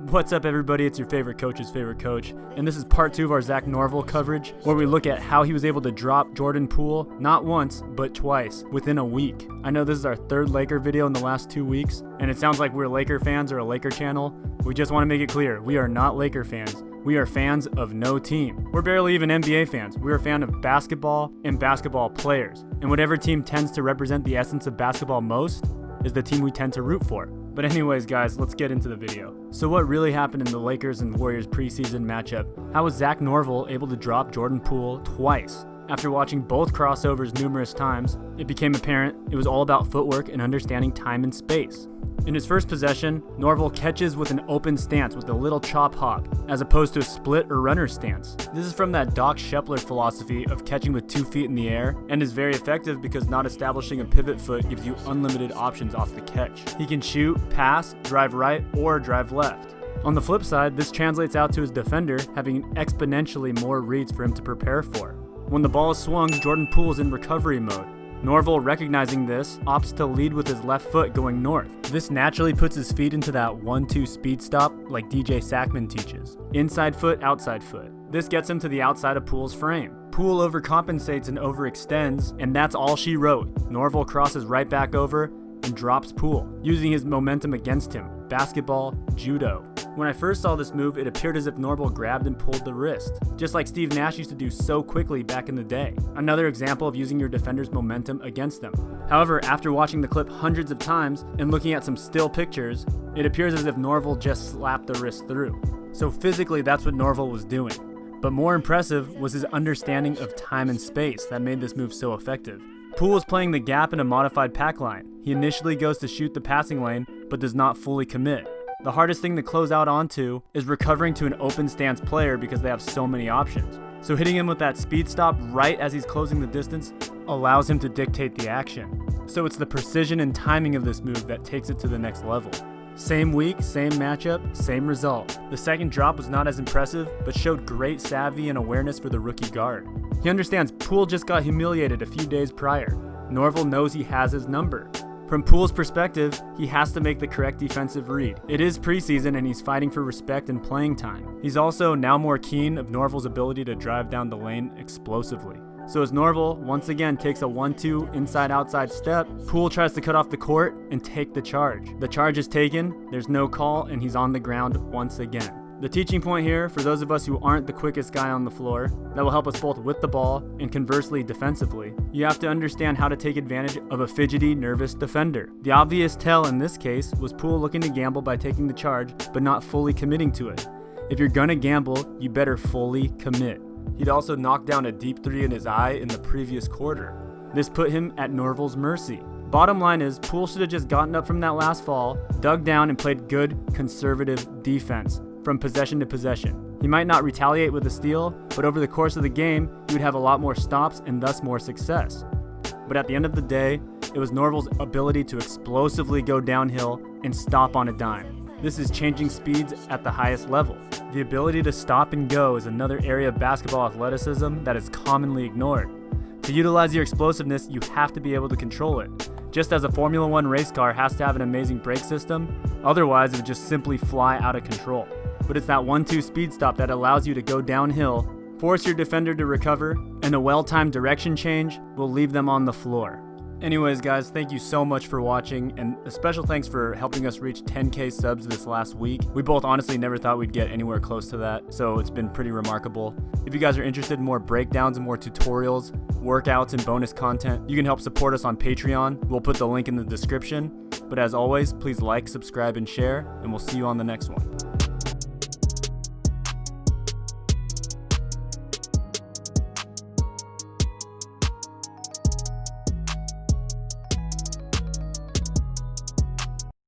What's up, everybody? It's your favorite coach's favorite coach, and this is part 2 of our Zach Norvell coverage, where we look at how he was able to drop Jordan Poole not once, but twice within a week. I know this is our 3rd Laker video in the last 2 weeks, and it sounds like we're Laker fans or a Laker channel. We just want to make it clear, we are not Laker fans. We are fans of no team. We're barely even NBA fans. We're a fan of basketball and basketball players, and whatever team tends to represent the essence of basketball most is the team we tend to root for. But anyways, guys, let's get into the video. So what really happened in the Lakers and Warriors preseason matchup? How was Zach Norvell able to drop Jordan Poole twice? After watching both crossovers numerous times, it became apparent it was all about footwork and understanding time and space. In his first possession, Norvell catches with an open stance with a little chop hop, as opposed to a split or runner stance. This is from that Doc Shepler philosophy of catching with 2 feet in the air, and is very effective because not establishing a pivot foot gives you unlimited options off the catch. He can shoot, pass, drive right, or drive left. On the flip side, this translates out to his defender having exponentially more reads for him to prepare for. When the ball is swung, Jordan Poole is in recovery mode. Norvell, recognizing this, opts to lead with his left foot going north. This naturally puts his feet into that 1-2 speed stop like DJ Sackman teaches. Inside foot, outside foot. This gets him to the outside of Poole's frame. Poole overcompensates and overextends, and that's all she wrote. Norvell crosses right back over and drops Poole, using his momentum against him. Basketball, judo. When I first saw this move, it appeared as if Norvell grabbed and pulled the wrist, just like Steve Nash used to do so quickly back in the day. Another example of using your defender's momentum against them. However, after watching the clip hundreds of times and looking at some still pictures, it appears as if Norvell just slapped the wrist through. So physically, that's what Norvell was doing. But more impressive was his understanding of time and space that made this move so effective. Poole is playing the gap in a modified pack line. He initially goes to shoot the passing lane, but does not fully commit. The hardest thing to close out onto is recovering to an open stance player because they have so many options. So hitting him with that speed stop right as he's closing the distance allows him to dictate the action. So it's the precision and timing of this move that takes it to the next level. Same week, same matchup, same result. The second drop was not as impressive, but showed great savvy and awareness for the rookie guard. He understands Poole just got humiliated a few days prior. Norvell knows he has his number. From Poole's perspective, he has to make the correct defensive read. It is preseason and he's fighting for respect and playing time. He's also now more keen of Norvell's ability to drive down the lane explosively. So as Norvell once again takes a 1-2 inside-outside step, Poole tries to cut off the court and take the charge. The charge is taken, there's no call, and he's on the ground once again. The teaching point here, for those of us who aren't the quickest guy on the floor, that will help us both with the ball and conversely defensively, you have to understand how to take advantage of a fidgety, nervous defender. The obvious tell in this case was Poole looking to gamble by taking the charge, but not fully committing to it. If you're gonna gamble, you better fully commit. He'd also knocked down a deep 3 in his eye in the previous quarter. This put him at Norvell's mercy. Bottom line is, Poole should have just gotten up from that last fall, dug down, and played good, conservative defense from possession to possession. He might not retaliate with a steal, but over the course of the game, he would have a lot more stops and thus more success. But at the end of the day, it was Norvell's ability to explosively go downhill and stop on a dime. This is changing speeds at the highest level. The ability to stop and go is another area of basketball athleticism that is commonly ignored. To utilize your explosiveness, you have to be able to control it. Just as a Formula 1 race car has to have an amazing brake system, otherwise it would just simply fly out of control. But it's that 1-2 speed stop that allows you to go downhill, force your defender to recover, and a well-timed direction change will leave them on the floor. Anyways, guys, thank you so much for watching, and a special thanks for helping us reach 10K subs this last week. We both honestly never thought we'd get anywhere close to that, so it's been pretty remarkable. If you guys are interested in more breakdowns and more tutorials, workouts, and bonus content, you can help support us on Patreon. We'll put the link in the description. But as always, please like, subscribe, and share, and we'll see you on the next one.